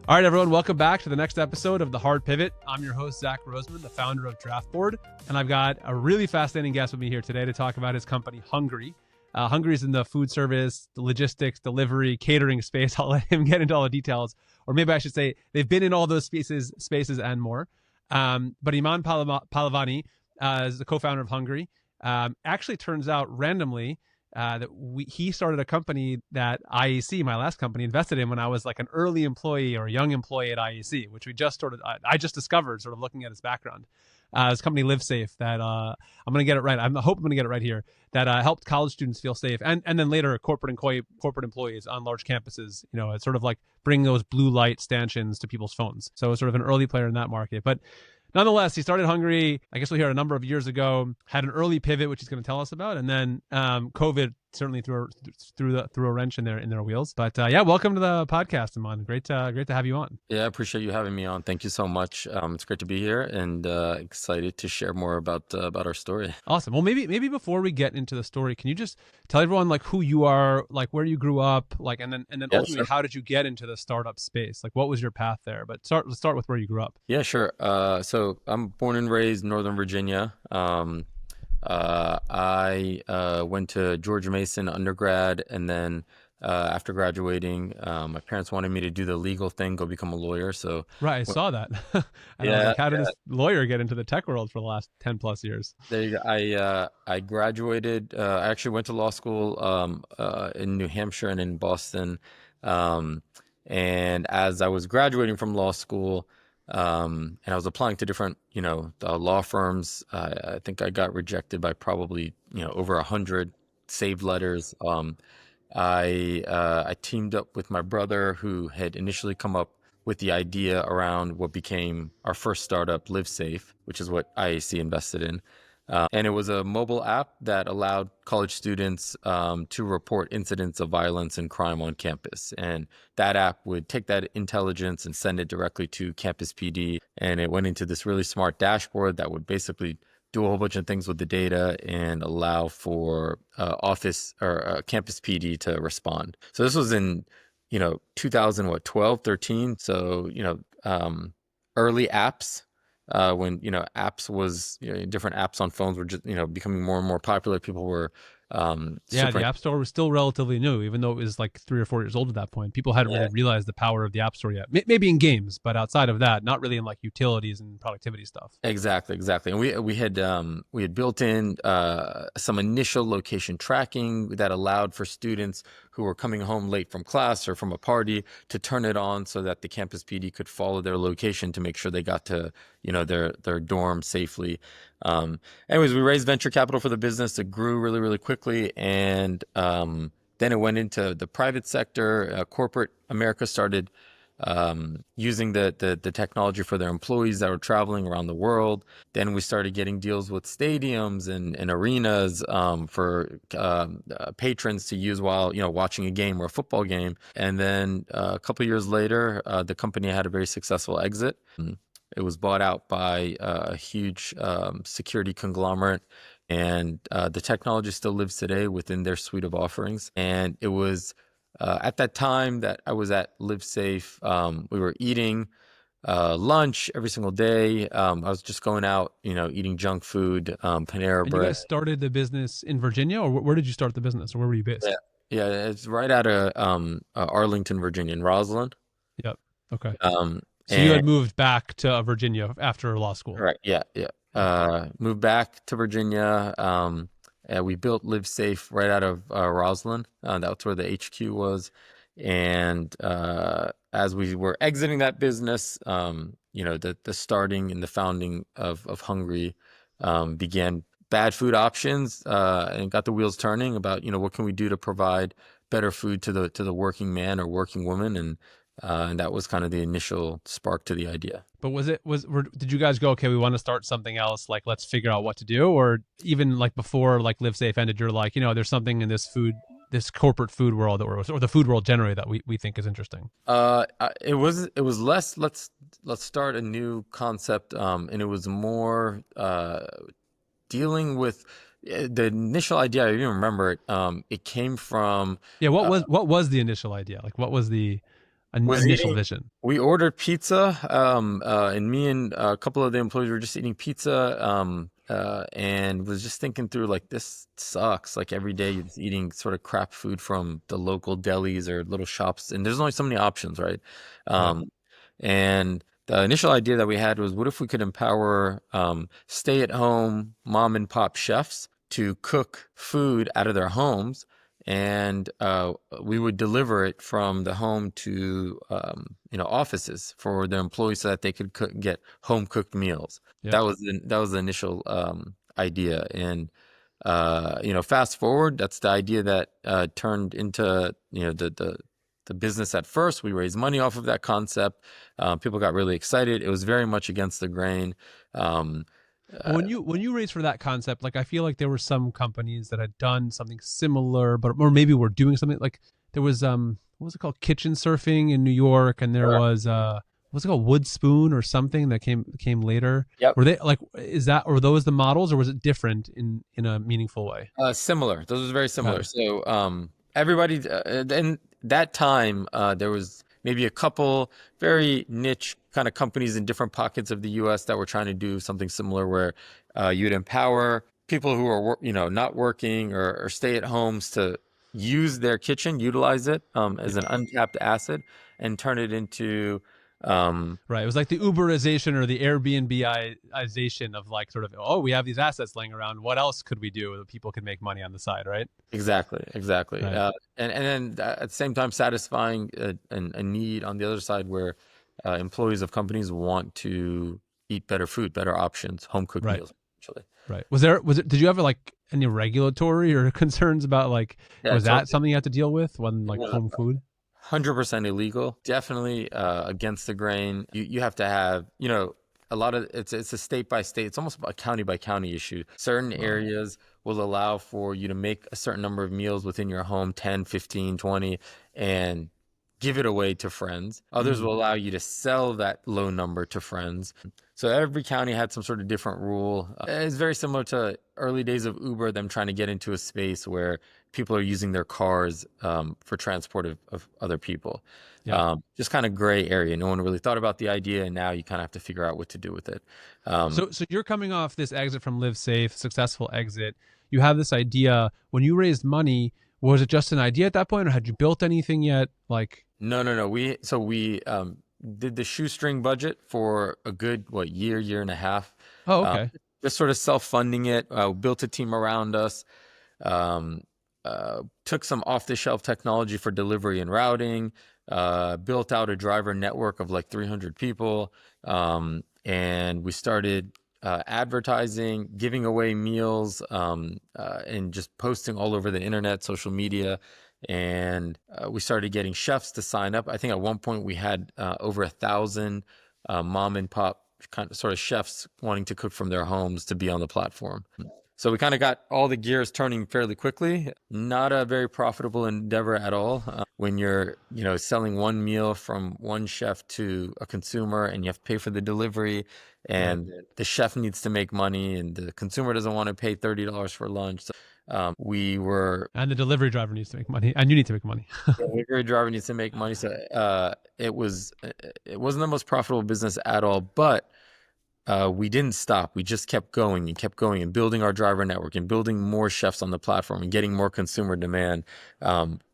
All right, everyone, welcome back to the next episode of The Hard Pivot. I'm your host, Zach Roseman, the founder of Draftboard, and I've got a really fascinating guest with me here today to talk about his company, Hungry. Hungry is in the food service, the logistics, delivery, catering space. I'll let him get into all the details, or maybe I should say they've been in all those spaces and more. But Eman Pahlavani is the co-founder of Hungry. Actually turns out randomly that he started a company that IAC, my last company, invested in when I was like an early employee or a young employee at IAC, which I just discovered sort of looking at his background. This company Live Safe that I'm going to get it right. I hope I'm going to get it right here. That helped college students feel safe, and then later corporate employees on large campuses. You know, it's sort of like bring those blue light stanchions to people's phones. So it's sort of an early player in that market, but. Nonetheless, he started Hungry, I guess we'll hear a number of years ago, had an early pivot, which he's going to tell us about. And then COVID certainly threw a wrench in their wheels. But yeah, welcome to the podcast, Eman. Great to have you on. Yeah, I appreciate you having me on. Thank you so much. It's great to be here and excited to share more about our story. Awesome. Well, maybe before we get into the story, can you just tell everyone like who you are, like where you grew up, like and then ultimately sure. How did you get into the startup space? Like what was your path there? But let's start with where you grew up. Yeah, sure. So I'm born and raised in Northern Virginia. I went to George Mason undergrad, and then after graduating, my parents wanted me to do the legal thing, go become a lawyer. So right, I saw that. And I was like, how did this lawyer get into the tech world for the last 10 plus years? There you go. I graduated. I actually went to law school in New Hampshire and in Boston. And as I was graduating from law school, and I was applying to different, law firms. I think I got rejected by probably, over 100 saved letters. I teamed up with my brother, who had initially come up with the idea around what became our first startup, Live Safe, which is what IAC invested in. And it was a mobile app that allowed college students to report incidents of violence and crime on campus. And that app would take that intelligence and send it directly to campus PD. And it went into this really smart dashboard that would basically do a whole bunch of things with the data and allow for office or campus PD to respond. So this was in, 2012, 13. So, early apps. When apps was different apps on phones were just becoming more and more popular. People were the App Store was still relatively new, even though it was like 3 or 4 years old at that point. People hadn't really realized the power of the App Store yet. Maybe in games, but outside of that, not really in like utilities and productivity stuff. Exactly. And we had built in some initial location tracking that allowed for students who were coming home late from class or from a party to turn it on so that the campus PD could follow their location to make sure they got to their dorm safely. Anyways, we raised venture capital for the business. It grew really, really quickly. And then it went into the private sector. Corporate America started using the technology for their employees that were traveling around the world. Then we started getting deals with stadiums and arenas for patrons to use while watching a game or a football game. And then a couple of years later, the company had a very successful exit. It was bought out by a huge security conglomerate, and the technology still lives today within their suite of offerings. And it was at that time that I was at Live Safe. We were eating lunch every single day. I was just going out, eating junk food, Panera and bread. You guys started the business in Virginia, or where did you start the business, or where were you based? Yeah, it's right out of Arlington, Virginia, in Roslyn. Yep. Okay. So you had moved back to Virginia after law school. Right. Yeah. Moved back to Virginia. We built Live Safe right out of Roslyn. That's where the HQ was. And as we were exiting that business, the starting and the founding of Hungry began. Bad food options and got the wheels turning about what can we do to provide better food to the working man or working woman, and that was kind of the initial spark to the idea. But did you guys go, okay, we want to start something else, like let's figure out what to do? Or even like before like Live Safe ended, you're like, there's something in this corporate food world or the food world generally that we think is interesting? It was less let's start a new concept, and it was more dealing with the initial idea. I even remember it. It came from what was the initial idea? Like what was the Was initial eating. vision? We ordered pizza, and me and a couple of the employees were just eating pizza, and was just thinking through like this sucks. Like every day you're just eating sort of crap food from the local delis or little shops, and there's only so many options, right? Yeah. Um, and the initial idea that we had was, what if we could empower stay-at-home mom and pop chefs to cook food out of their homes, and we would deliver it from the home to offices for their employees so that they could get home cooked meals. Yep. That was the initial idea, and fast forward, that's the idea that turned into the business. At first, we raised money off of that concept. People got really excited. It was very much against the grain. Um, Well, when you raised for that concept, like I feel like there were some companies that had done something similar, but or maybe were doing something like there was what was it called, kitchen surfing in New York, and there Sure. was what was it called, wood spoon or something that came later. Yep. Were they like, is that, or those the models, or was it different in a meaningful way? Similar. Those was very Got similar. it. So everybody, in that time, there was maybe a couple very niche kind of companies in different pockets of the U.S. that were trying to do something similar, where you'd empower people who are not working or stay at homes to use their kitchen, utilize it as Yeah. an untapped asset, and turn it into um, Right. It was like the Uberization or the Airbnbization of like sort of, oh, we have these assets laying around. What else could we do that people could make money on the side, right? Exactly, exactly. Right. And then at the same time satisfying a need on the other side, where employees of companies want to eat better food, better options, home cooked Right. meals, actually. Right. Did you ever like any regulatory or concerns about like, Yeah, was that totally. something you had to deal with when like No, home food? 100% illegal. Definitely against the grain. You have to have, a lot of it's a state by state. It's almost a county by county issue. Certain Wow. areas will allow for you to make a certain number of meals within your home, 10, 15, 20, and give it away to friends. Others Mm. will allow you to sell that low number to friends. So every county had some sort of different rule. It's very similar to early days of Uber, them trying to get into a space where people are using their cars for transport of other people. Yeah. Just kind of gray area. No one really thought about the idea, and now you kind of have to figure out what to do with it. Um, So you're coming off this exit from Live Safe, successful exit. You have this idea. When you raised money, was it just an idea at that point, or had you built anything yet? Like, no. We did the shoestring budget for a good year and a half. oh, Um, okay. just sort of self-funding it. Built a team around us. Um, Took some off-the-shelf technology for delivery and routing. Built out a driver network of like 300 people. And we started advertising, giving away meals, and just posting all over the internet, social media. And we started getting chefs to sign up. I think at one point we had over 1,000 mom and pop kind of sort of chefs wanting to cook from their homes to be on the platform. So we kind of got all the gears turning fairly quickly. Not a very profitable endeavor at all. When you're, selling one meal from one chef to a consumer, and you have to pay for the delivery, Right. and the chef needs to make money, and the consumer doesn't want to pay $30 for lunch. So, we were And the delivery driver needs to make money, and you need to make money. the delivery driver needs to make money. So it wasn't the most profitable business at all, but we didn't stop. We just kept going and kept going and building our driver network and building more chefs on the platform and getting more consumer demand.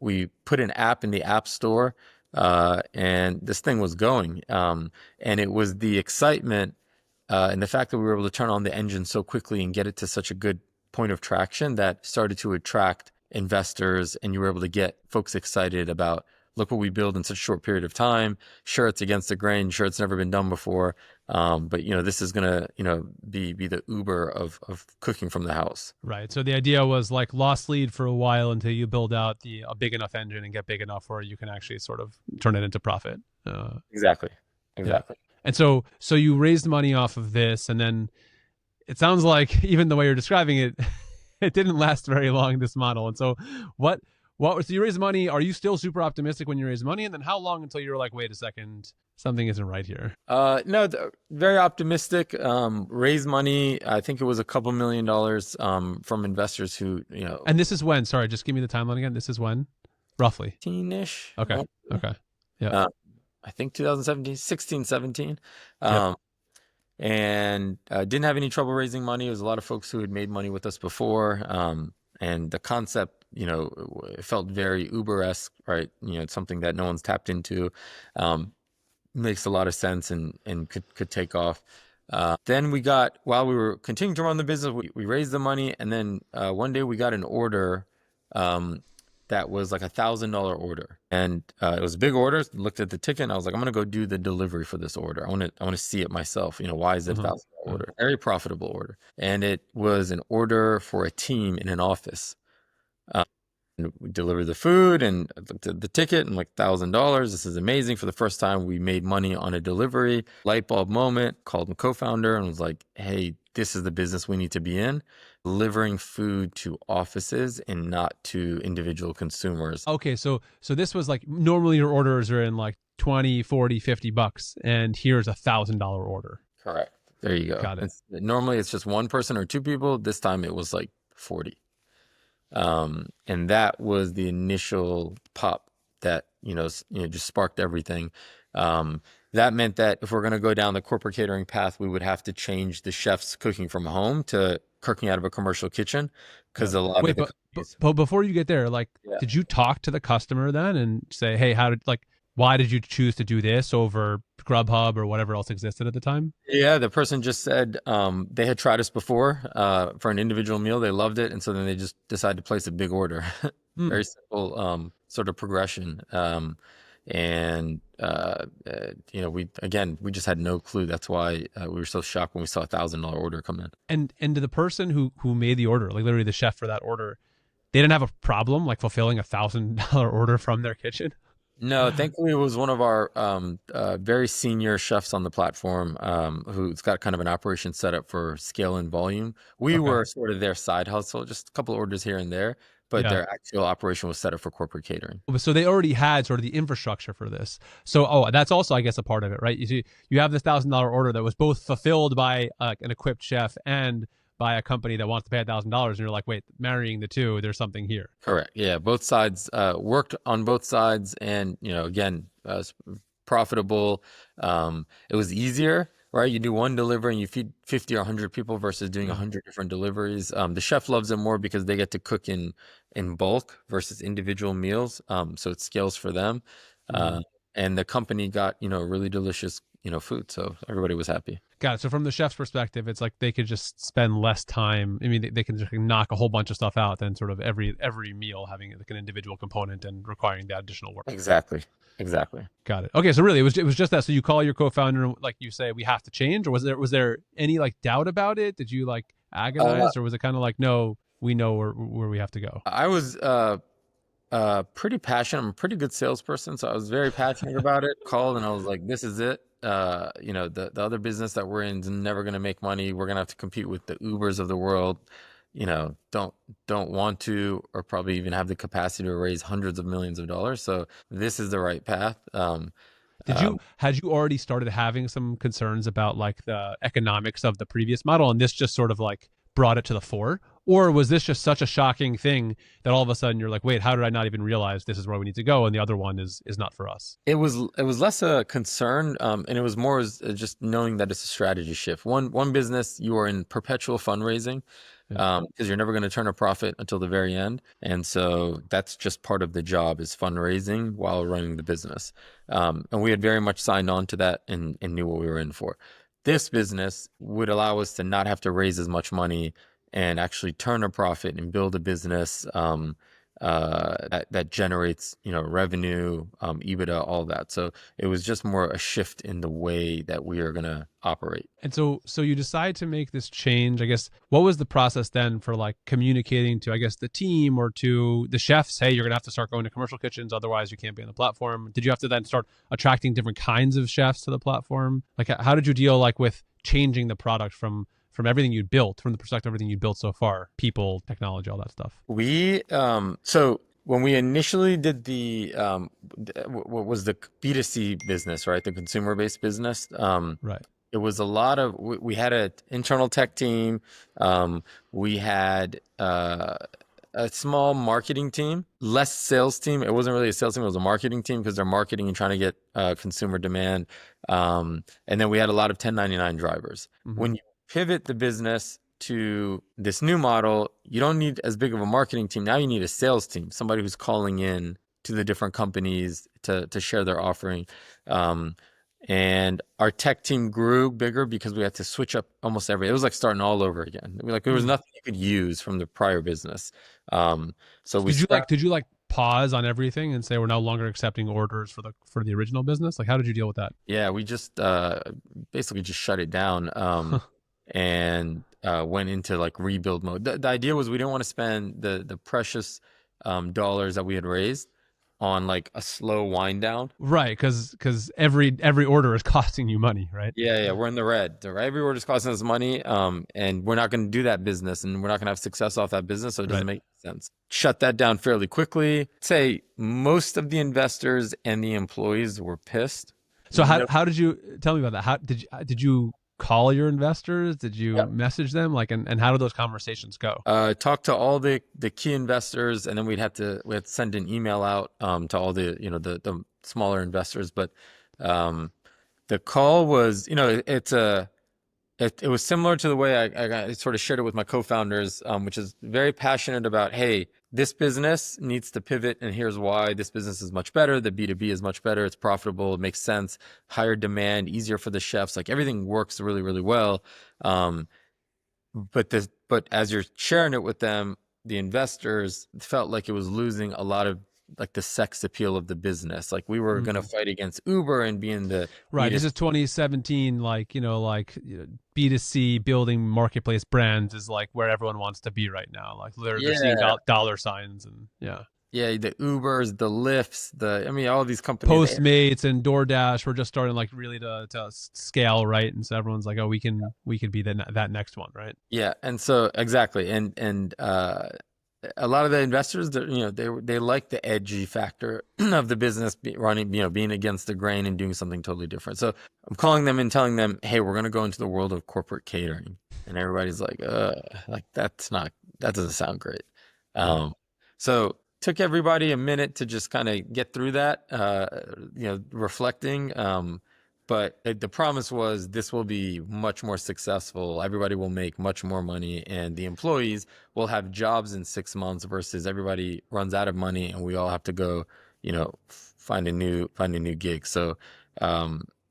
We put an app in the App Store, and this thing was going. And it was the excitement and the fact that we were able to turn on the engine so quickly and get it to such a good point of traction that started to attract investors, and you were able to get folks excited about, look what we build in such a short period of time. Sure, it's against the grain. Sure, it's never been done before. But this is gonna, be the Uber of cooking from the house. Right. So the idea was like lost lead for a while until you build out a big enough engine and get big enough where you can actually sort of turn it into profit. Exactly. Yeah. Exactly. And so you raised money off of this, and then it sounds like even the way you're describing it, it didn't last very long, this model. And so what was, so you raised money? Are you still super optimistic when you raise money? And then how long until you're like, wait a second, something isn't right here? No, very optimistic. Raised money. I think it was a couple $1 million from investors who, And this is when, sorry, just give me the timeline again. This is when, roughly. teenish. Okay. Okay. Yeah. I think 2017, 16, 17. Yep. Um, and didn't have any trouble raising money. It was a lot of folks who had made money with us before. And the concept, it felt very Uber-esque, right? It's something that no one's tapped into. Makes a lot of sense and could take off. Then while we were continuing to run the business, we raised the money, and then one day we got an order um, that was like $1,000 order, and it was a big order. Looked at the ticket, and I was like, I'm gonna go do the delivery for this order. I want to see it myself. Why is it $1,000 order? Very profitable order, and it was an order for a team in an office. And we delivered the food, and I looked at the ticket and like $1,000. This is amazing. For the first time, we made money on a delivery. Light bulb moment. Called my co-founder and was like, "Hey, this is the business we need to be in. Delivering food to offices and not to individual consumers." Okay, so this was like normally your orders are in like 20, 40, $50, and here's $1,000 order. Correct. There you go. Got it. Normally it's just one person or two people. This time it was like 40. And that was the initial pop that, just sparked everything. That meant that if we're going to go down the corporate catering path, we would have to change the chefs cooking from home to cooking out of a commercial kitchen, because a lot Wait, of the but, companies, but before you get there, like, yeah. did you talk to the customer then and say, hey, why did you choose to do this over Grubhub or whatever else existed at the time? Yeah, the person just said they had tried us before for an individual meal. They loved it. And so then they just decided to place a big order. Very simple sort of progression. We just had no clue. That's why we were so shocked when we saw $1,000 order come in. And to the person who made the order, like literally the chef for that order, they didn't have a problem like fulfilling $1,000 order from their kitchen? No, thankfully it was one of our very senior chefs on the platform who's got kind of an operation set up for scale and volume. We were sort of their side hustle, just a couple orders here and there, but their actual operation was set up for corporate catering. So they already had sort of the infrastructure for this. So, that's also, I guess, a part of it, right? You see, you have this $1,000 order that was both fulfilled by an equipped chef and by a company that wants to pay $1,000, and you're like, wait, marrying the two, there's something here. Correct. Yeah, both sides worked on both sides, and again, profitable. It was easier, right? You do one delivery and you feed 50 or 100 people versus doing 100 different deliveries. The chef loves it more because they get to cook in bulk versus individual meals, so it scales for them. And the company got really delicious food, so everybody was happy. Got it. So from the chef's perspective, it's like they could just spend less time. I mean, they can just knock a whole bunch of stuff out than sort of every meal having like an individual component and requiring that additional work. Exactly. Got it. Okay, so really, it was just that. So you call your co-founder, like you say, we have to change, or was there any like doubt about it? Did you like agonize, or was it kind of like, no, we know where we have to go? I was pretty passionate. I'm a pretty good salesperson, so I was very passionate about it. Called and I was like, this is it. The other business that we're in is never going to make money. We're going to have to compete with the Ubers of the world. Don't want to, or probably even have the capacity to raise hundreds of millions of dollars. So this is the right path. Had you already started having some concerns about like the economics of the previous model, and this just sort of like brought it to the fore? Or was this just such a shocking thing that all of a sudden you're like, wait, how did I not even realize this is where we need to go, and the other one is not for us? It was less a concern, and it was more as just knowing that it's a strategy shift. One business, you are in perpetual fundraising, because you're never going to turn a profit until the very end, and so that's just part of the job, is fundraising while running the business. And we had very much signed on to that and knew what we were in for. This business would allow us to not have to raise as much money and actually turn a profit and build a business that generates revenue, EBITDA, all that. So it was just more a shift in the way that we are going to operate. And so you decide to make this change. I guess, what was the process then for like communicating to, I guess, the team or to the chefs, hey, you're gonna have to start going to commercial kitchens, otherwise you can't be on the platform? Did you have to then start attracting different kinds of chefs to the platform? Like, how did you deal like with changing the product from everything you'd built, from the perspective of everything you'd built so far, people, technology, all that stuff? So when we initially did the what was the B2C business, right? The consumer-based business. Right. It was a lot of, we had an internal tech team. We had a small marketing team, less sales team. It wasn't really a sales team; it was a marketing team because they're marketing and trying to get consumer demand. And then we had a lot of 1099 drivers. Hmm. When you pivot the business to this new model, you don't need as big of a marketing team. Now you need a sales team, somebody who's calling in to the different companies to share their offering. Um, and our tech team grew bigger because we had to switch up almost everything. It was like starting all over again. Like there was nothing you could use from the prior business. So So we scrapped. did you like pause on everything and say we're no longer accepting orders for the original business? Like how did you deal with that? Yeah, we just basically just shut it down and went into like rebuild mode. The idea was we didn't want to spend the precious dollars that we had raised on like a slow wind down. Right, because every order is costing you money, right? Yeah, we're in the red. Every order is costing us money, and we're not going to do that business, and we're not going to have success off that business, so it Right. doesn't make sense. Shut that down fairly quickly. Say most of the investors and the employees were pissed. So No, how did you tell me about that? How did you call your investors? Did you yeah. message them? Like and how did those conversations go? Talk to all the key investors, and then we had to send an email out to all the the smaller investors. But um, the call was it was similar to the way I sort of shared it with my co-founders, which is very passionate about, hey, this business needs to pivot, and here's why. This business is much better. The B2B is much better. It's profitable. It makes sense. Higher demand, easier for the chefs. Like everything works really, really well. Um, but as you're sharing it with them, the investors felt like it was losing a lot of like the sex appeal of the business. Like we were going to Mm. fight against Uber and being the Right. This B2C. is 2017. B2C building marketplace brands is like where everyone wants to be right now. Like they're seeing Yeah. dollar signs and yeah. Yeah, the Ubers, the Lyfts, I mean, all these companies. Postmates and DoorDash were just starting like really to scale, right? And so everyone's like, oh, we can be that next one, right? Yeah, and so exactly, and a lot of the investors, they like the edgy factor of the business running, being against the grain and doing something totally different. So I'm calling them and telling them, hey, we're going to go into the world of corporate catering, and everybody's like that doesn't sound great. Yeah. So took everybody a minute to just kind of get through that, reflecting. But the promise was this will be much more successful. Everybody will make much more money, and the employees will have jobs in 6 months versus everybody runs out of money and we all have to go, find a new gig. So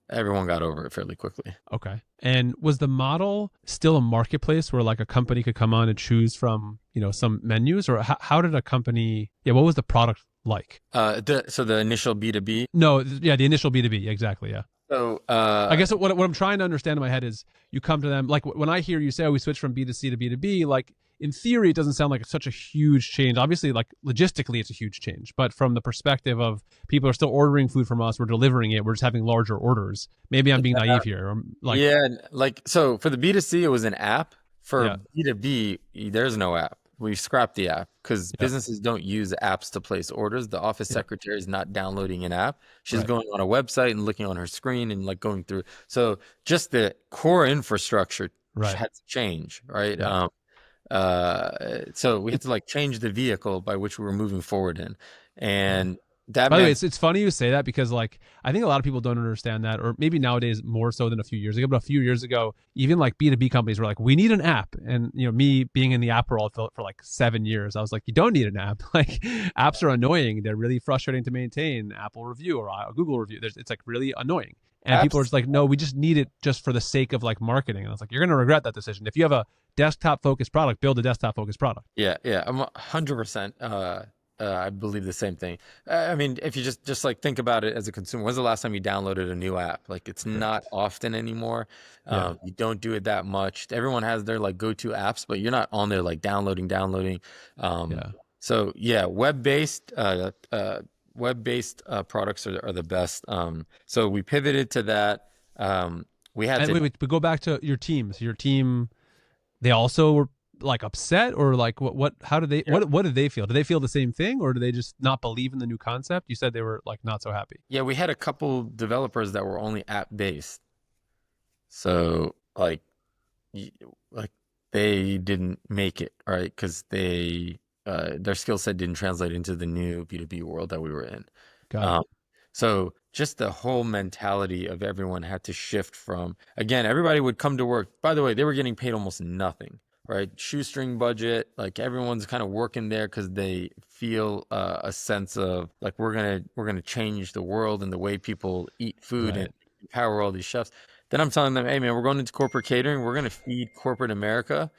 everyone got over it fairly quickly. Okay. And was the model still a marketplace where like a company could come on and choose from, some menus, or how did a company, what was the product like? So the initial B2B. No, yeah, the initial B2B, exactly, yeah. So I guess what I'm trying to understand in my head is you come to them, like when I hear you say, oh, we switched from B2C to B2B, like in theory, it doesn't sound like it's such a huge change. Obviously, like logistically, it's a huge change. But from the perspective of people are still ordering food from us, we're delivering it, we're just having larger orders. Maybe I'm being naive here. Or like, yeah, like so for the B2C, it was an app. For yeah, B2B, there's no app. We scrapped the app because yeah, businesses don't use apps to place orders. The office yeah, secretary is not downloading an app. She's right, going on a website and looking on her screen and like going through. So just the core infrastructure right, had to change, right? yeah. So we had to like change the vehicle by which we were moving forward in, and that By the way, meant it's funny you say that because like I think a lot of people don't understand that, or maybe nowadays more so than a few years ago. But a few years ago, even like B2B companies were like, we need an app. And me being in the app world for like 7 years, I was like, you don't need an app. Like apps are annoying. They're really frustrating to maintain. Apple review or Google review. It's like really annoying. And people are apps. just like, no, we just need it just for the sake of like marketing. And I was like, you're gonna regret that decision. If you have a desktop focused product, build a desktop focused product. Yeah, I'm 100%. I believe the same thing. I mean, if you just like think about it as a consumer, when's the last time you downloaded a new app? Like it's Right. not often anymore. Yeah. You don't do it that much. Everyone has their like go-to apps, but you're not on there like downloading. Um, Yeah. so yeah, web-based products are the best. So we pivoted to that. We had And to. wait, but go back to your team. So your team, they also were like upset, or like how did they, what did they feel? Did they feel the same thing, or do they just not believe in the new concept? You said they were like not so happy. Yeah, we had a couple developers that were only app-based. So like y- like they didn't make it, right? Because their skill set didn't translate into the new B2B world that we were in. Got it. Um, so just the whole mentality of everyone had to shift from, again, everybody would come to work. By the way, they were getting paid almost nothing, right? Shoestring budget, like everyone's kind of working there because they feel a sense of like we're gonna change the world and the way people eat food and Right. empower all these chefs. Then I'm telling them, hey man, we're going into corporate catering. We're gonna feed corporate America,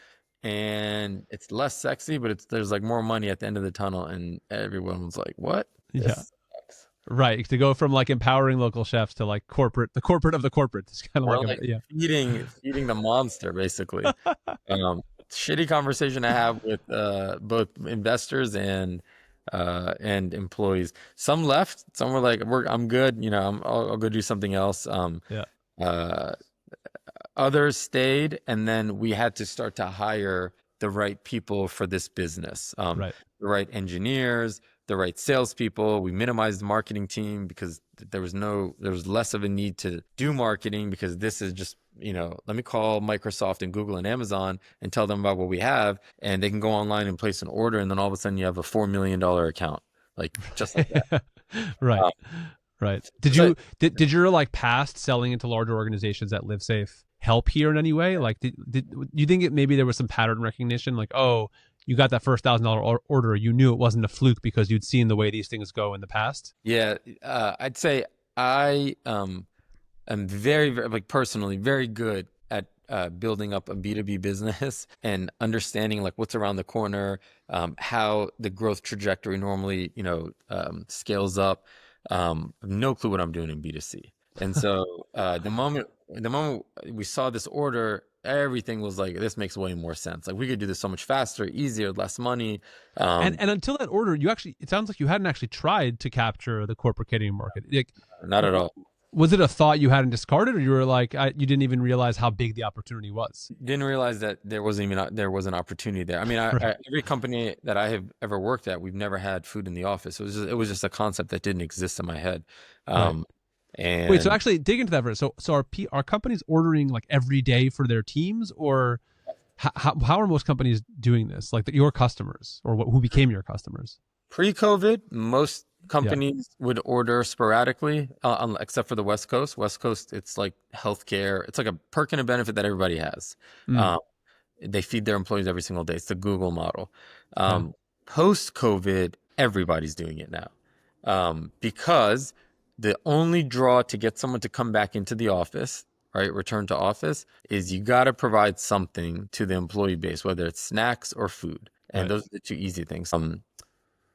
and it's less sexy, but there's like more money at the end of the tunnel. And everyone was like, what? Yeah. This sucks. Right. To go from like empowering local chefs to like the corporate of the corporate. It's kind of We're like like yeah. feeding the monster, basically. Shitty conversation I have with both investors and employees. Some left. Some were like, I'm good. I'll go do something else." Yeah. Uh, Others stayed, and then we had to start to hire the right people for this business. Right. The right engineers, the right salespeople. We minimized the marketing team because there was less of a need to do marketing, because this is just, let me call Microsoft and Google and Amazon and tell them about what we have, and they can go online and place an order, and then all of a sudden you have a $4 million account, like just like that. Right. Um, Right. Did your like past selling into larger organizations at LiveSafe help here in any way? Like, did you think maybe there was some pattern recognition? Like, oh, you got that first $1,000 order, you knew it wasn't a fluke because you'd seen the way these things go in the past. yeah, I'd say I am very, very, like personally, very good at building up a B2B business and understanding like what's around the corner, how the growth trajectory normally, scales up. No clue what I'm doing in B2C. And so the moment we saw this order, everything was like, this makes way more sense. Like we could do this so much faster, easier, less money. And until that order, it sounds like you hadn't actually tried to capture the corporate catering market. Like, Not at all. was it a thought you hadn't discarded, or you were like, you didn't even realize how big the opportunity was? Didn't realize that there was an opportunity there. I mean, Right. every company that I have ever worked at, we've never had food in the office. It was just a concept that didn't exist in my head. Right. Um, Wait, so and actually dig into that for so are companies ordering like every day for their teams, or how are most companies doing this? Like your customers, or who became your customers? Pre-COVID, most Yeah. companies would order sporadically, except for the West Coast. West Coast, it's like healthcare. It's like a perk and a benefit that everybody has. Mm, Um, they feed their employees every single day. It's the Google model. okay. Post-COVID, everybody's doing it now, because the only draw to get someone to come back into the office, right, return to office, is you got to provide something to the employee base, whether it's snacks or food. And Right. those are the two easy things.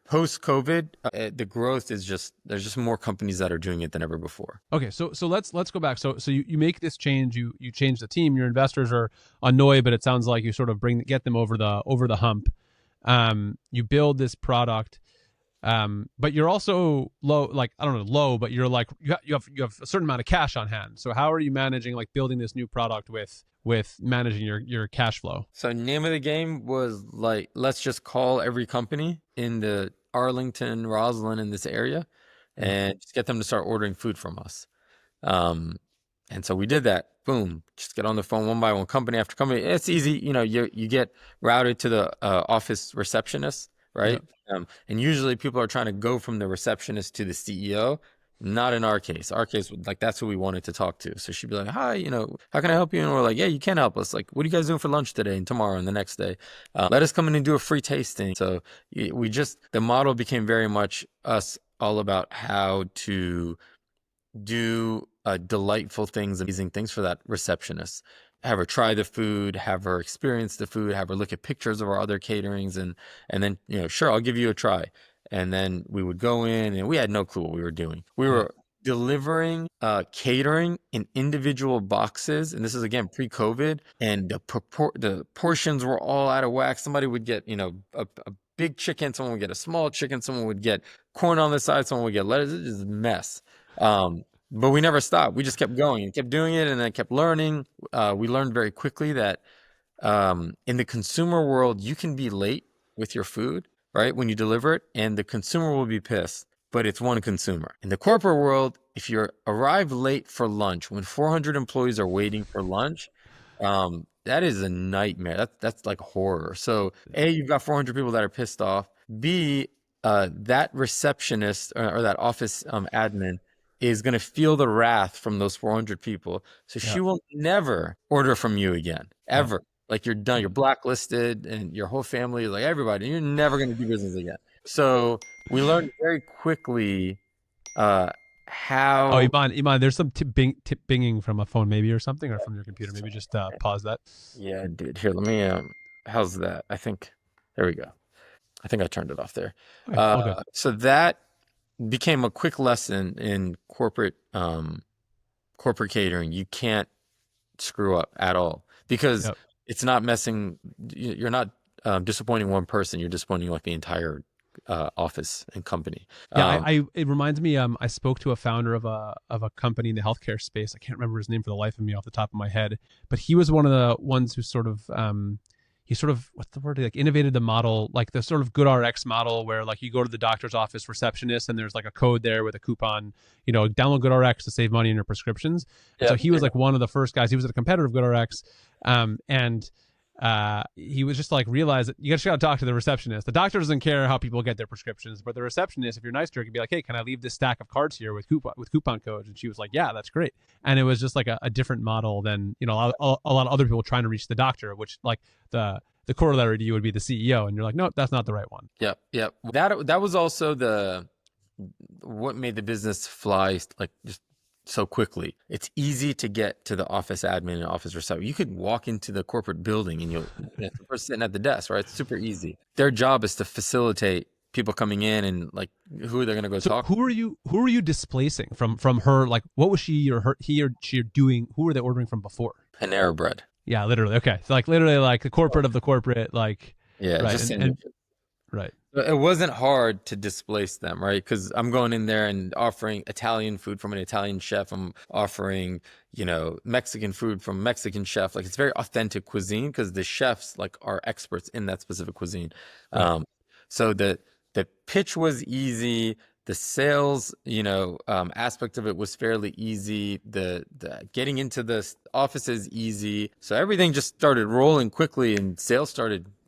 Post COVID, the growth is there's just more companies that are doing it than ever before. Okay. So let's go back. So you make this change. You change the team. Your investors are annoyed, but it sounds like you sort of get them over the hump. You build this product. But you're also low, like, I don't know, low, but you're like, you have a certain amount of cash on hand. So how are you managing like building this new product with managing your cash flow? So name of the game was like, let's just call every company in the Arlington, Roslyn, in this area, Yeah. and just get them to start ordering food from us. Um, and so we did that. Boom, just get on the phone one by one, company after company. It's easy, you get routed to the office receptionist, Yeah. right? And usually people are trying to go from the receptionist to the CEO. Not in our case. Our case, like, that's who we wanted to talk to. So she'd be like, "Hi, how can I help you?" And we're like, "Yeah, you can help us. Like, what are you guys doing for lunch today and tomorrow and the next day? Let us come in and do a free tasting." So the model became very much us, all about how to do delightful things, amazing things for that receptionist. Have her try the food, have her experience the food, have her look at pictures of our other caterings, and then, sure, I'll give you a try. And then we would go in, and we had no clue what we were doing. We Yeah. were delivering catering in individual boxes, and this is again pre-COVID, and the portions were all out of whack. Somebody would get, a big chicken, someone would get a small chicken, someone would get corn on the side, someone would get lettuce. It was a mess. But we never stopped. We just kept going and kept doing it, and then kept learning. We learned very quickly that in the consumer world, you can be late with your food, right, when you deliver it, and the consumer will be pissed, but it's one consumer. In the corporate world, if you arrive late for lunch when 400 employees are waiting for lunch, that is a nightmare. That's like horror. So A, you've got 400 people that are pissed off. B, that receptionist or that office admin is going to feel the wrath from those 400 people. So Yeah. she will never order from you again, Yeah. ever. Like you're done, you're blacklisted, and your whole family, like everybody, you're never going to do business again. So we learned very quickly uh, Oh, how. Iman, there's some tip binging from a phone maybe or something, or from your computer. Maybe just pause that. Yeah, dude. Here, let me. How's that? I think. There we go. I think I turned it off there. Okay, all good. So that became a quick lesson in corporate catering. You can't screw up at all because Yep. it's not messing. You're not disappointing one person. You're disappointing like the entire office and company. Yeah, it reminds me. I spoke to a founder of a company in the healthcare space. I can't remember his name for the life of me off the top of my head, but he was one of the ones who sort of he sort of, what's the word, like innovated the model, like the sort of good RX model where like you go to the doctor's office receptionist and there's like a code there with a coupon, download good RX to save money in your prescriptions. And so he was like one of the first guys. He was at a competitor of good RX, and he was just like realized that you just got to talk to the receptionist. The doctor doesn't care how people get their prescriptions, but the receptionist, if you're nice to her, can be like, hey, can I leave this stack of cards here with coupon codes? And she was like, yeah, that's great. And it was just like a different model than a lot of other people trying to reach the doctor, which like the corollary to you would be the CEO, and you're like, no, that's not the right one. Yep. That was also what made the business fly like just so quickly. It's easy to get to the office admin and office reception. You could walk into the corporate building and the person sitting at the desk, right? It's super easy. Their job is to facilitate people coming in and like who they're gonna go talk. Who are you displacing from her? Like, what was she or he or she doing? Who were they ordering from before? Panera Bread. Yeah, literally. Okay, so like literally like the corporate of the corporate, like yeah, right, just right. It wasn't hard to displace them, right? Because I'm going in there and offering Italian food from an Italian chef. I'm offering, Mexican food from a Mexican chef. Like it's very authentic cuisine because the chefs like are experts in that specific cuisine. Right. So the pitch was easy. The sales, aspect of it was fairly easy. The getting into the office is easy. So everything just started rolling quickly, and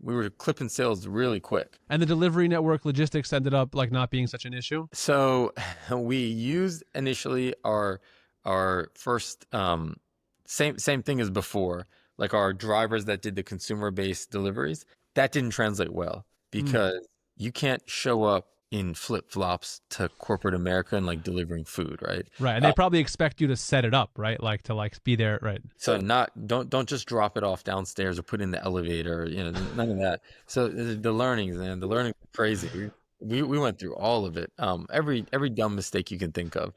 we were clipping sales really quick. And the delivery network logistics ended up like not being such an issue. So we used initially our first same thing as before, like our drivers that did the consumer-based deliveries. That didn't translate well because you can't show up in flip-flops to corporate America and like delivering food, right? Right. And they probably expect you to set it up, right? Like to like be there, right? So don't just drop it off downstairs or put it in the elevator, none of that. So the learnings, man, the learning was crazy. We went through all of it. Every dumb mistake you can think of.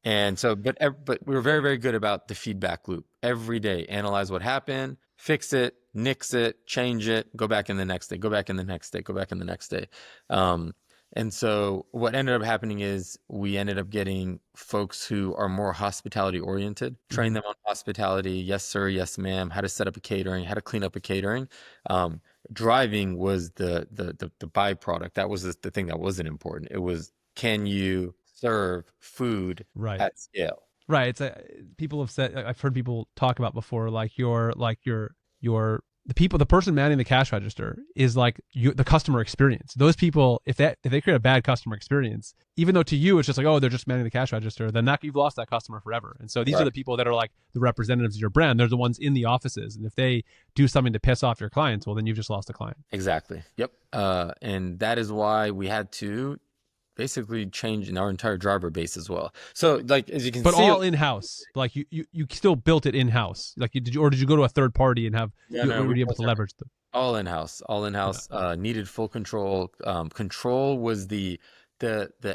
And so, but we were very, very good about the feedback loop. Every day, analyze what happened, fix it, nix it, change it, go back in the next day, go back in the next day, go back in the next day. And so what ended up happening is we ended up getting folks who are more hospitality oriented, train them on hospitality. Yes, sir. Yes, ma'am. How to set up a catering, how to clean up a catering. Driving was the byproduct. That was the thing that wasn't important. It was, can you serve food at scale? Right. It's people have said, I've heard people talk about before, like the person manning the cash register is like the customer experience. Those people, if they create a bad customer experience, even though to you it's just like, oh, they're just manning the cash register, then you've lost that customer forever. And so these are the people that are like the representatives of your brand. They're the ones in the offices, and if they do something to piss off your clients, well, then you've just lost a client. Exactly. Yep. And that is why we had to basically change in our entire driver base as well. So like, as you can see, but all in-house, like you still built it in-house. Like did you go to a third party and were you able to leverage them? All in-house. Needed full control. Control was the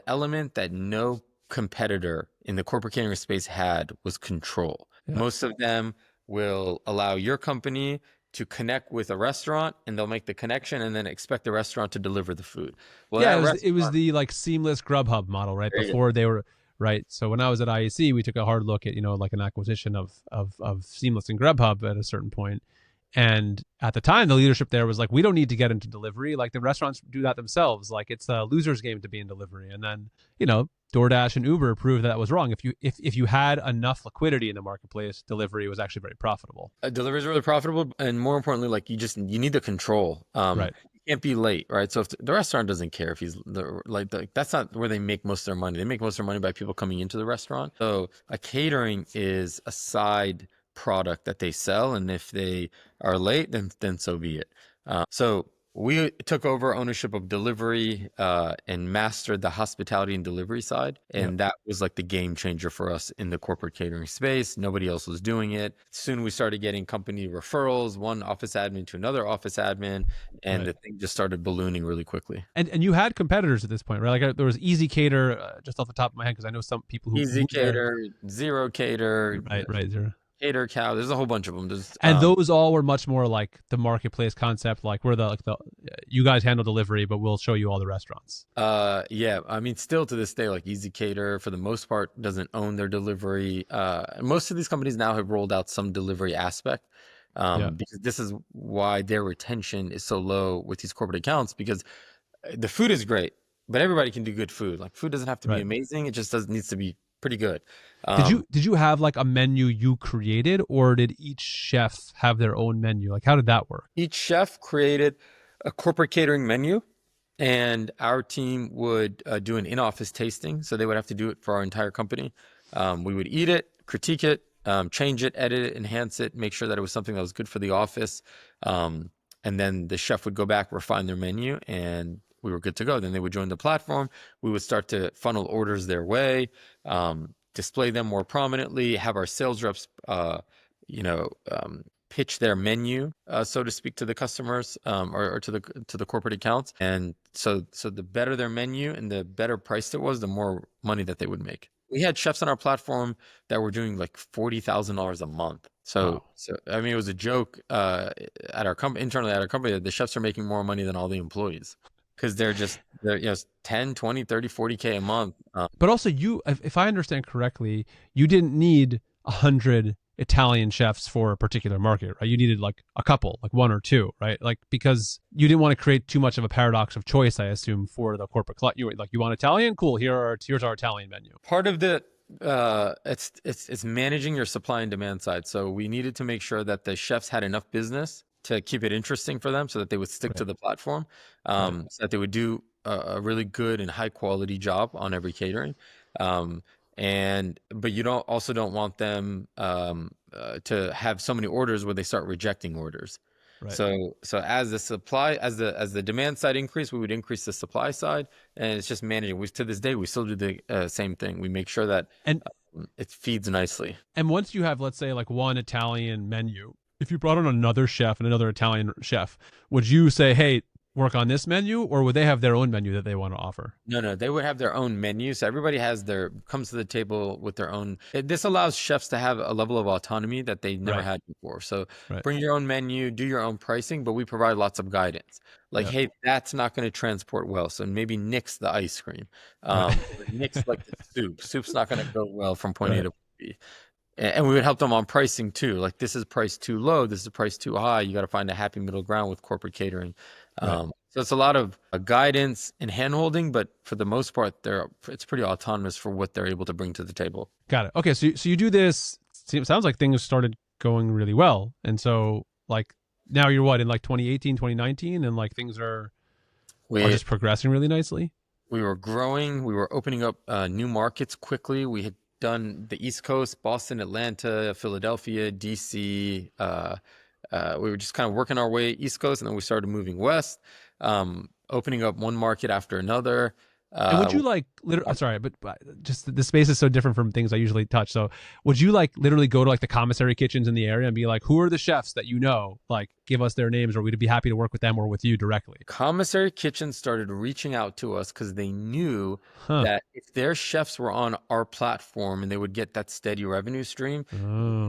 element that no competitor in the corporate catering space was control. Yeah. Most of them will allow your company to connect with a restaurant, and they'll make the connection and then expect the restaurant to deliver the food. Well, yeah, it was the like seamless Grubhub model, right? Before they were right. So when I was at IEC, we took a hard look at like an acquisition of Seamless and Grubhub at a certain point, And at the time, the leadership there was like, we don't need to get into delivery. Like the restaurants do that themselves. Like it's a loser's game to be in delivery. And then, DoorDash and Uber proved that was wrong. If you had enough liquidity in the marketplace, delivery was actually very profitable. Delivery is really profitable, and more importantly, like you need the control. Right. You can't be late, right? So if the restaurant doesn't care if he's that's not where they make most of their money. They make most of their money by people coming into the restaurant. So a catering is a side product that they sell, and if they are late, then so be it. So we took over ownership of delivery and mastered the hospitality and delivery side. And that was like the game changer for us in the corporate catering space. Nobody else was doing it. Soon we started getting company referrals, one office admin to another office admin, and the thing just started ballooning really quickly. And you had competitors at this point, right? Like there was Easy Cater, just off the top of my head, because I know some people who Easy Cater, Zero Cater, right, Zero. Cater Cow. There's a whole bunch of them. And those all were much more like the marketplace concept, like we're the you guys handle delivery, but we'll show you all the restaurants. Yeah. I mean, still to this day, like Easy Cater, for the most part, doesn't own their delivery. Most of these companies now have rolled out some delivery aspect. Because this is why their retention is so low with these corporate accounts, because the food is great, but everybody can do good food. Like food doesn't have to be amazing. It just needs to be pretty good. Did you have like a menu you created, or did each chef have their own menu? Like how did that work? Each chef created a corporate catering menu, and our team would do an in-office tasting. So they would have to do it for our entire company. We would eat it, critique it, change it, edit it, enhance it, make sure that it was something that was good for the office. And then the chef would go back, refine their menu, and we were good to go. Then they would join the platform. We would start to funnel orders their way, display them more prominently, have our sales reps, pitch their menu, so to speak, to the customers, or to the corporate accounts. And so the better their menu and the better priced it was, the more money that they would make. We had chefs on our platform that were doing like $40,000 a month. So I mean, it was a joke at our company, internally at our company, that the chefs are making more money than all the employees, because they're 10, 20, 30, 40K a month. But also if I understand correctly, you didn't need 100 Italian chefs for a particular market, right? You needed like a couple, like one or two, right? Like, because you didn't want to create too much of a paradox of choice, I assume, for the corporate client. You want Italian? Cool. Here's our Italian menu. Part of the it's managing your supply and demand side. So we needed to make sure that the chefs had enough business to keep it interesting for them, so that they would stick to the platform, so that they would do a really good and high quality job on every catering. But you don't want them to have so many orders where they start rejecting orders. Right. So as the demand side increased, we would increase the supply side, and it's just managing. To this day, we still do the same thing. We make sure that it feeds nicely. And once you have, let's say, like one Italian menu, if you brought on another chef and another Italian chef, would you say, hey, work on this menu, or would they have their own menu that they want to offer? No, they would have their own menu. So everybody comes to the table with their own. This allows chefs to have a level of autonomy that they never had before. So bring your own menu, do your own pricing, but we provide lots of guidance. Like, hey, that's not going to transport well, so maybe nix the ice cream. Nix like the soup. Soup's not going to go well from point A to point B. And we would help them on pricing too. Like, this is priced too low, this is priced too high. You got to find a happy middle ground with corporate catering. So it's a lot of guidance and handholding, but for the most part, it's pretty autonomous for what they're able to bring to the table. Got it. Okay, so you do this. It sounds like things started going really well, and so like now you're in like 2018, 2019, and like things are just progressing really nicely. We were growing. We were opening up new markets quickly. We had done the East Coast, Boston, Atlanta, Philadelphia, DC. We were just kind of working our way East Coast, and then we started moving west, opening up one market after another. And would you literally, sorry, but just the space is so different from things I usually touch. So would you literally go to the commissary kitchens in the area and be like, who are the chefs that give us their names, or we'd be happy to work with them or with you directly? Commissary kitchens started reaching out to us because they knew that if their chefs were on our platform and they would get that steady revenue stream,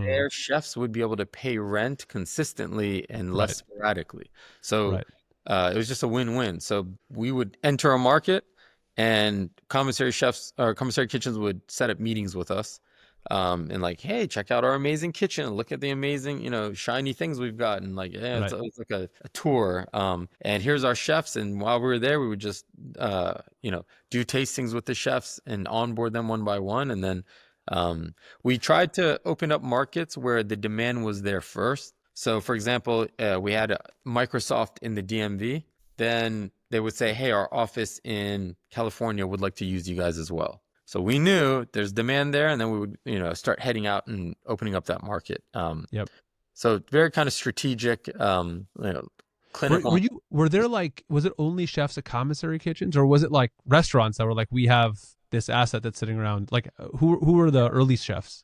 their chefs would be able to pay rent consistently and less sporadically. So it was just a win-win. So we would enter a market, and commissary chefs or commissary kitchens would set up meetings with us. and like, hey, check out our amazing kitchen. Look at the amazing, shiny things we've got. And like, yeah, Right. it's like a tour. And here's our chefs. And while we were there, we would just, do tastings with the chefs and onboard them one by one. And then we tried to open up markets where the demand was there first. So, for example, we had Microsoft in the DMV. Then they would say, hey, our office in California would like to use you guys as well. So we knew there's demand there, and then we would, start heading out and opening up that market. Yep. So very kind of strategic, clinical. Were there like, was it only chefs at commissary kitchens, or was it like restaurants that were like, we have this asset that's sitting around? Like, who were the early chefs?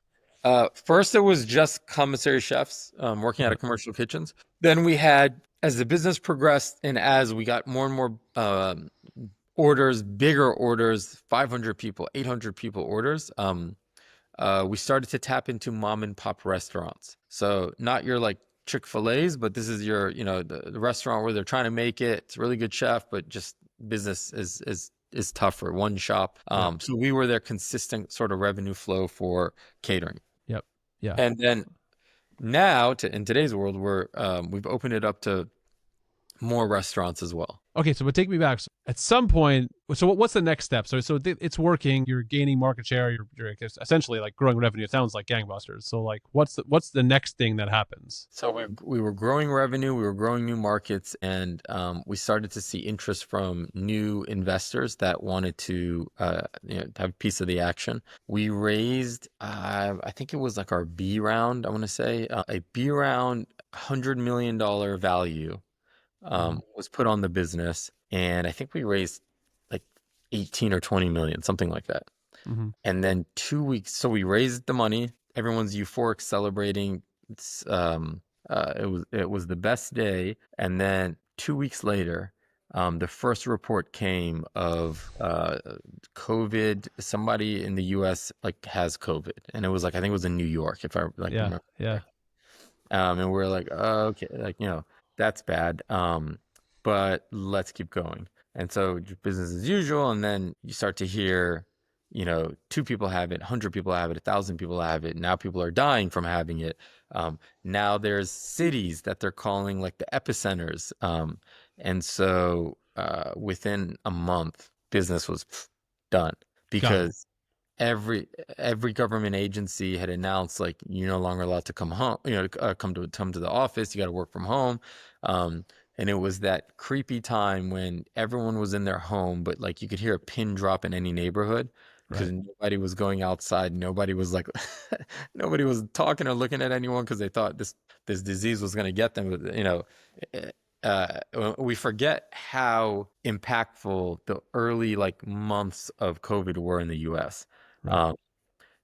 First, it was just commissary chefs working out of commercial kitchens. Then we had, as the business progressed and as we got more and more orders, bigger orders, 500 people, 800 people orders, we started to tap into mom and pop restaurants. So not your like Chick-fil-A's, but this is your, the restaurant where they're trying to make it. It's a really good chef, but just business is tougher. One shop. So we were their consistent sort of revenue flow for catering. Yep. Yeah. And then now, in today's world, we've opened it up to more restaurants as well. Okay, so but take me back. So at some point, so what's the next step? So it's working. You're gaining market share. You're essentially like growing revenue. It sounds like gangbusters. So like, what's the next thing that happens? So we were growing revenue. We were growing new markets, and we started to see interest from new investors that wanted to have a piece of the action. We raised, I think it was like our B round. I want to say a B round, $100 million value. Was put on the business, and I think we raised like 18 or 20 million, something like that. Mm-hmm. And then 2 weeks, so we raised the money. Everyone's euphoric, celebrating. It was the best day. And then 2 weeks later, the first report came of COVID. Somebody in the U.S. like has COVID, and it was like, I think it was in New York, if I like remember. Yeah. And we're like, oh, okay, like, that's bad. But let's keep going. And so business as usual. And then you start to hear, 2 people have it, 100 people have it, 1,000 people have it. Now people are dying from having it. Now there's cities that they're calling like the epicenters. And so within a month, business was done because every government agency had announced like, you're no longer allowed to come home, come to the office. You got to work from home. And it was that creepy time when everyone was in their home, but like you could hear a pin drop in any neighborhood because nobody was going outside. Nobody was like, nobody was talking or looking at anyone because they thought this disease was going to get them. We forget how impactful the early like months of COVID were in the U.S.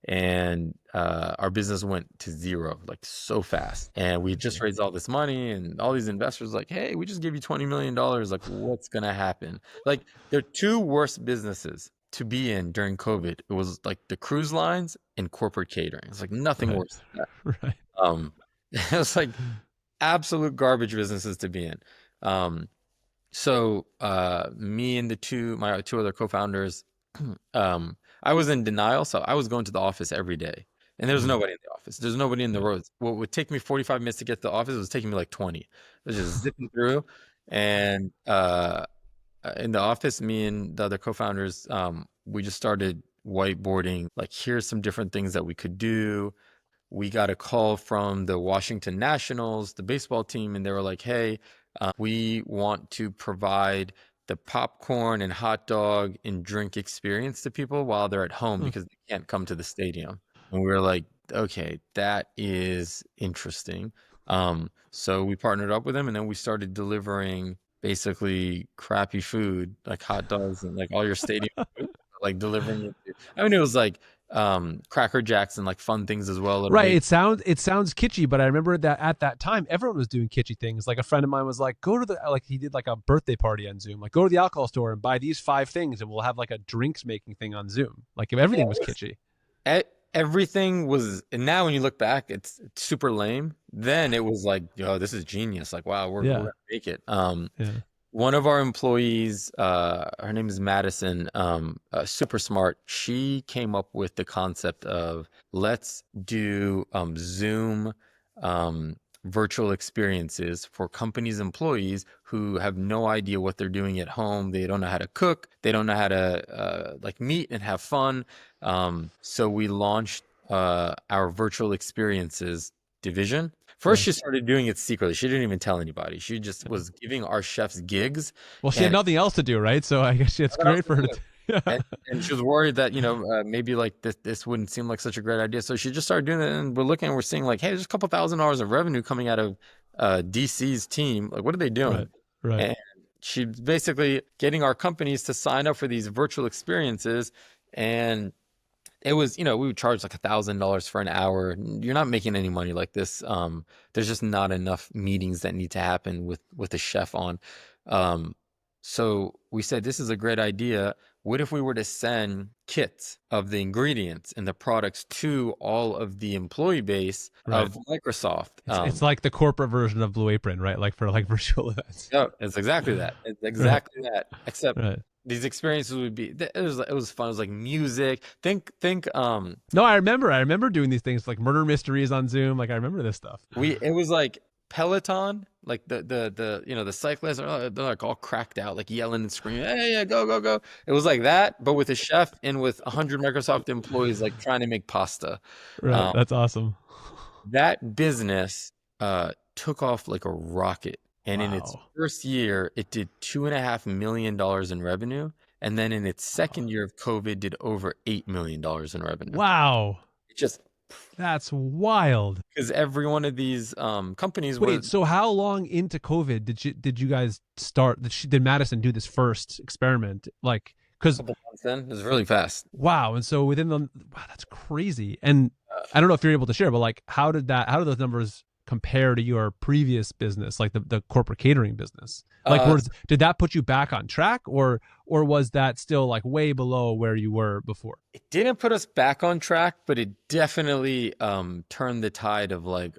And our business went to zero like so fast, and we just raised all this money, and all these investors like, hey, we just gave you $20 million, like what's gonna happen? Like, the two worst businesses to be in during COVID, it was like the cruise lines and corporate catering. It's like nothing worse than that. It was like absolute garbage businesses to be in. So me and my two other co-founders, I was in denial. So I was going to the office every day, and there was nobody in the office. There's nobody in the roads. What would take me 45 minutes to get to the office was taking me like 20. It was just zipping through. And in the office, me and the other co-founders, we just started whiteboarding, like, here's some different things that we could do. We got a call from the Washington Nationals, the baseball team, and they were like, hey, we want to provide the popcorn and hot dog and drink experience to people while they're at home because they can't come to the stadium. And we were like, okay, that is interesting. So we partnered up with them, and then we started delivering basically crappy food, like hot dogs and like all your stadium food, like delivering it. I mean, it was like Cracker Jacks and like fun things as well. Right. It sounds kitschy, but I remember that at that time, everyone was doing kitschy things. Like a friend of mine was like, he did like a birthday party on Zoom, like go to the alcohol store and buy these 5 things and we'll have like a drinks making thing on Zoom. Like if everything was kitschy. Everything was, and now when you look back, it's super lame. Then it was like, yo, this is genius. Like, wow, we're gonna make it. one of our employees, her name is Madison, super smart. She came up with the concept of let's do Zoom um, virtual experiences for companies' employees who have no idea what they're doing at home. They don't know how to cook. They don't know how to like meet and have fun. So we launched our virtual experiences division. First, she Nice. started doing it secretly. She didn't even tell anybody. She just Yeah. was giving our chefs gigs, Well, she had and nothing else to do, right? So I guess it's nothing else great to for her do. to. Yeah. And she was worried that, maybe like this wouldn't seem like such a great idea. So she just started doing it, and we're looking and we're seeing like, hey, there's a couple $1,000s of revenue coming out of DC's team. Like, what are they Right. doing? Right. And she's basically getting our companies to sign up for these virtual experiences, and it was, we would charge like $1,000 for an hour. You're not making any money like this. There's just not enough meetings that need to happen with a chef on. Um, so we said this is a great idea. What if we were to send kits of the ingredients and the products to all of the employee base Right. of Microsoft? It's like the corporate version of Blue Apron, right? Like for like virtual events. No, it's exactly that. It's Right. exactly that. Except Right. these experiences would be it was fun. It was like music. Think No, I remember doing these things like murder mysteries on Zoom. Like I remember this stuff. it was like Peloton, like the cyclists are they're like all cracked out, like yelling and screaming, hey, yeah, go, go, go. It was like that, but with a chef and with 100 Microsoft employees like trying to make pasta. Right. Um, That's awesome. that business took off like a rocket. And in its Wow. first year, it did $2.5 million in revenue. And then in its second year of COVID, did over $8 million in revenue. Wow. It just That's wild. because every one of these companies Wait, was so how long into COVID did you guys start? Did Madison do this first experiment? Like, a because couple months in. It was really fast. wow, and so within the wow, that's crazy. And I don't know if you're able to share, but like, how did those numbers compare to your previous business, like the corporate catering business? Like, Uh, did that put you back on track, or was that still like way below where you were before? it didn't put us back on track, but it definitely turned the tide of like,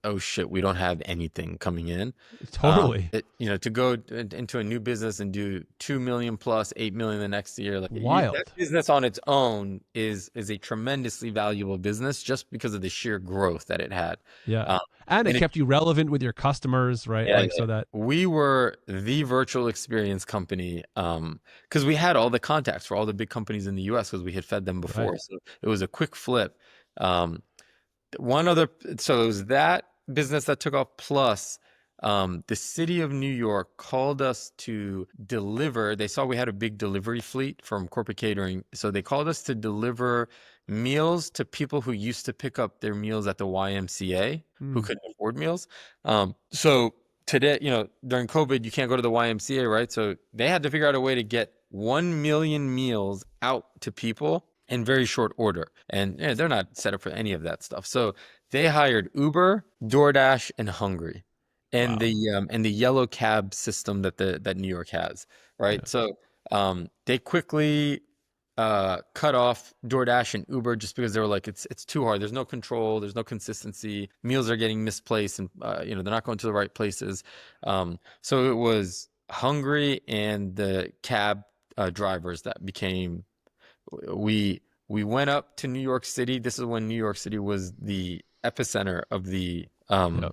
oh shit, we don't have anything coming in. Totally To go into a new business and do 2 million plus 8 million the next year, like that wild. business on its own is a tremendously valuable business just because of the sheer growth that it had. Yeah, Um, and it and it kept you relevant with your customers, right? Yeah, Like yeah. so that We were the virtual experience company because we had all the contacts for all the big companies in the US because we had fed them right. before. So it was a quick flip. Um, one other, so it was that business that took off plus the city of New York called us to deliver. They saw we had a big delivery fleet from corporate catering. So they called us to deliver meals to people who used to pick up their meals at the YMCA who Hmm. couldn't afford meals. So today, during COVID, you can't go to the YMCA, right? So they had to figure out a way to get 1 million meals out to people in very short order. And they're not set up for any of that stuff. So they hired Uber, DoorDash, and Hungry, and Wow. the yellow cab system that New York has, right? Yeah. So they quickly cut off DoorDash and Uber just because they were like, it's too hard. There's no control. There's no consistency. Meals are getting misplaced, and they're not going to the right places. So it was Hungry and the cab drivers that became we went up to New York City. This is when New York City was the epicenter of the Yeah.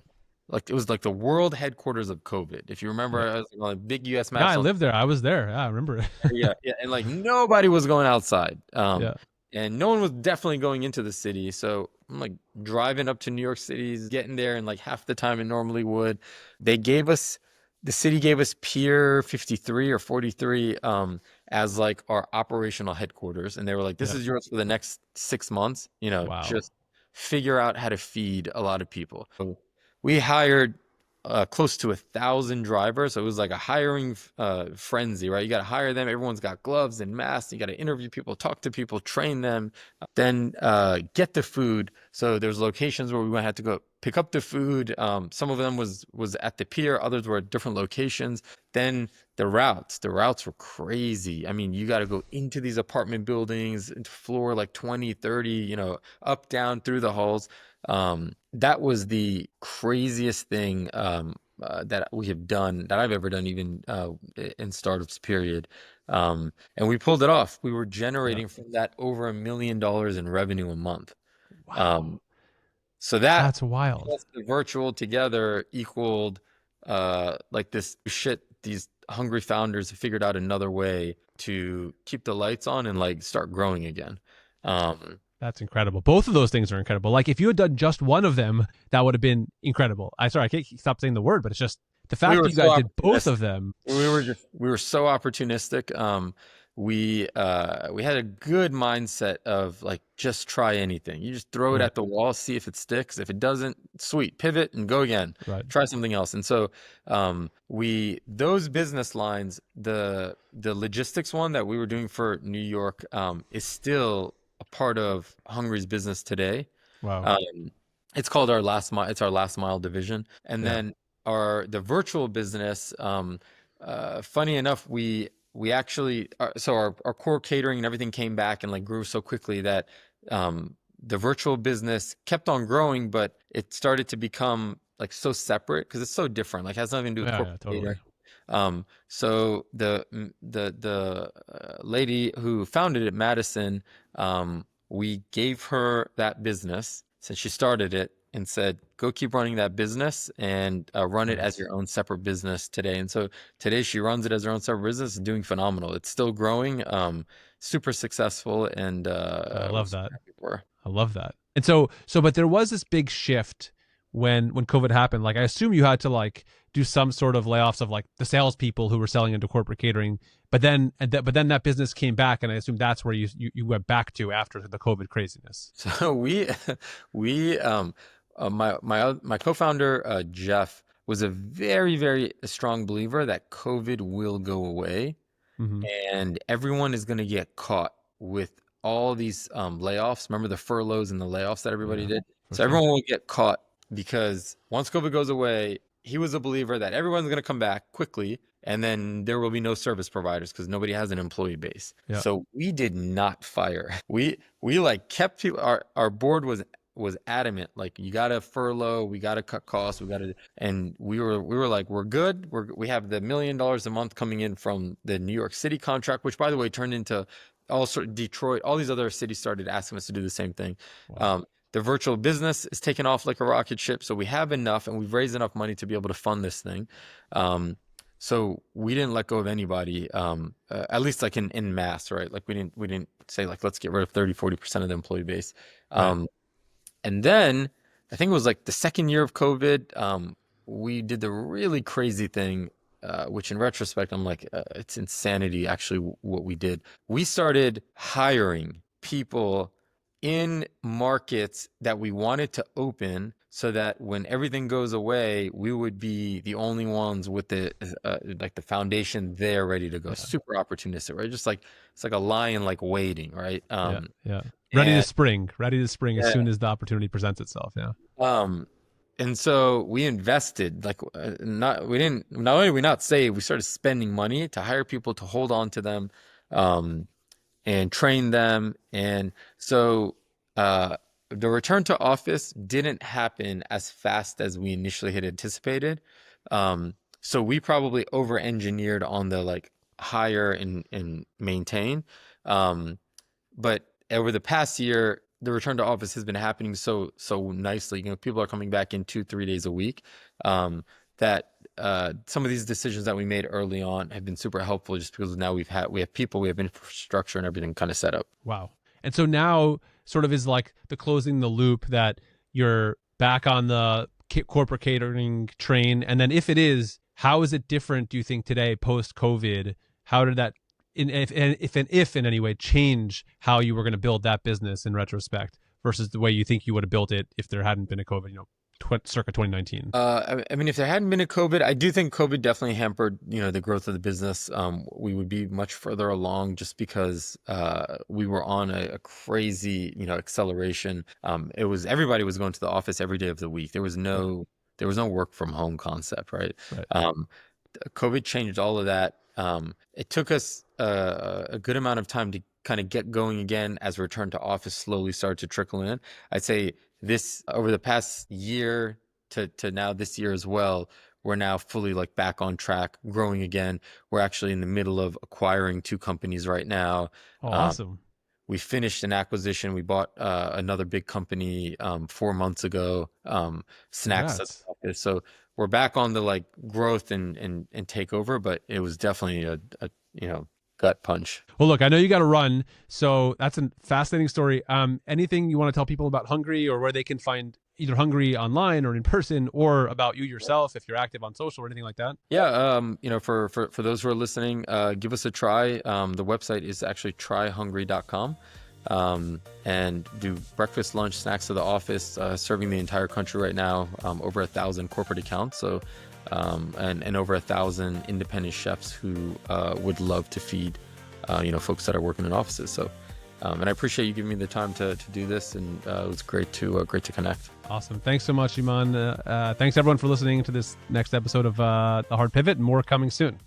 like it was like the world headquarters of COVID. If you remember, Yeah. I was on big US Yeah. I maps on lived there. I was there. Yeah, I remember it. yeah, and like nobody was going outside. Yeah. And no one was definitely going into the city. So I'm like driving up to New York City, getting there in like half the time it normally would. They gave us the city gave us Pier 53 or 43 as like our operational headquarters. And they were like, this Yeah. is yours for the next 6 months, Wow. just figure out how to feed a lot of people. So we hired close to 1,000 drivers. So it was like a hiring frenzy, right? You got to hire them. Everyone's got gloves and masks. You got to interview people, talk to people, train them, then get the food. So there's locations where we had to go pick up the food. Some of them was at the pier. Others were at different locations. Then the routes were crazy. I mean, you got to go into these apartment buildings, into floor like 20, 30, up, down, through the halls. That was the craziest thing that we have done, that I've ever done, even in startups, period. And we pulled it off. We were Yeah. generating from that over $1 million in revenue a month. Wow. Um, so that That's wild. plus the virtual together equaled like this shit. These hungry founders have figured out another way to keep the lights on and like start growing again. Um, That's incredible. Both of those things are incredible. Like if you had done just one of them, that would have been incredible. I can't stop saying the word, but it's just the we fact were that you so guys did both opportunistic. of them. We were so opportunistic. We had a good mindset of like just try anything. You just throw it Right. at the wall, see if it sticks. If it doesn't, sweet, pivot and go again. Right. Try something else. And so we those business lines, the logistics one that we were doing for New York is still a part of Hungry's business today. Wow. Um, it's called our last mile. It's our last mile division, and Yeah. then the virtual business. Funny enough, we actually so our core catering and everything came back and like grew so quickly that the virtual business kept on growing, but it started to become like so separate because it's so different. Like it has nothing to do with Yeah. Yeah. corporate Totally. catering. So the lady who founded it, Madison, we gave her that business since she started it and said, go keep running that business and run it as Nice. your own separate business today. And so today she runs it as her own separate business and doing phenomenal. It's still growing, super successful, and I we're love super that. happy for her. I love that. And but there was this big shift when COVID happened. Like I assume you had to like do some sort of layoffs of like the salespeople who were selling into corporate catering. But then that business came back, and I assume that's where you went back to after the COVID craziness. So we my co-founder Jeff was a very strong believer that COVID will go away Mm-hmm. and everyone is going to get caught with all these layoffs. Remember the furloughs and the layoffs that everybody Yeah, did? for So sure. everyone will get caught because once COVID goes away, he was a believer that everyone's going to come back quickly and then there will be no service providers because nobody has an employee base. Yeah. So we did not fire. We like kept people, our board was adamant like you got to furlough, we got to cut costs, we got to, and we were like we're good, we have the $1 million a month coming in from the New York City contract, which by the way turned into also Detroit, all these other cities started asking us to do the same thing. Wow. The virtual business is taking off like a rocket ship, so we have enough and we've raised enough money to be able to fund this thing. So we didn't let go of anybody, at least like in mass, right? Like we didn't say like let's get rid of 30-40% of the employee base. Right. And then I think it was like the second year of COVID, we did the really crazy thing, which in retrospect, I'm like, it's insanity actually what we did. We started hiring people in markets that we wanted to open so that when everything goes away, we would be the only ones with the like the foundation there ready to go. Yeah. Super opportunistic, right? Just like it's like a lion like waiting, right? Yeah. Yeah. Ready to And spring. Ready to spring as yeah, soon as the opportunity presents itself. Yeah. um, and so we invested like not we didn't not only did we not save, we started spending money to hire people to hold on to them, um, and train them. And so the return to office didn't happen as fast as we initially had anticipated. So we probably over-engineered on the like hire and maintain. Um, but over the past year, the return to office has been happening so nicely. You know, people are coming back in 2-3 days a week. That some of these decisions that we made early on have been super helpful, just because now we have people, we have infrastructure, and everything kind of set up. Wow. And so now sort of is like the closing the loop that you're back on the corporate catering train. And then if it is, how is it different, do you think, today post COVID? How did that, if in any way, change how you were going to build that business in retrospect versus the way you think you would have built it if there hadn't been a COVID, circa 2019? I mean, if there hadn't been a COVID, I do think COVID definitely hampered, the growth of the business. We would be much further along just because we were on a crazy, acceleration. Everybody was going to the office every day of the week. Right. There was no work from home concept, right? Right. COVID changed all of that. It took us a good amount of time to kind of get going again as return to office slowly started to trickle in. I'd say this over the past year to now this year as well, we're now fully like back on track, growing again. We're actually in the middle of acquiring 2 companies right now. Oh, Um, awesome. we finished an acquisition. We bought another big company 4 months ago, snacks at Congrats. the office. So we're back on the like growth and takeover, but it was definitely a gut punch. Well, look, I know you got to run, so that's a fascinating story. Anything you want to tell people about Hungry, or where they can find either Hungry online or in person, or about you yourself if you're active on social or anything like that? Yeah, for those who are listening, give us a try. The website is actually tryhungry.com. And do breakfast, lunch, snacks to the office, serving the entire country right now, over 1,000 corporate accounts. So, and over 1,000 independent chefs who would love to feed, folks that are working in offices. So, and I appreciate you giving me the time to do this, and it was great to connect. Awesome. Thanks so much, Eman. Thanks everyone for listening to this next episode of The Hard Pivot, and more coming soon.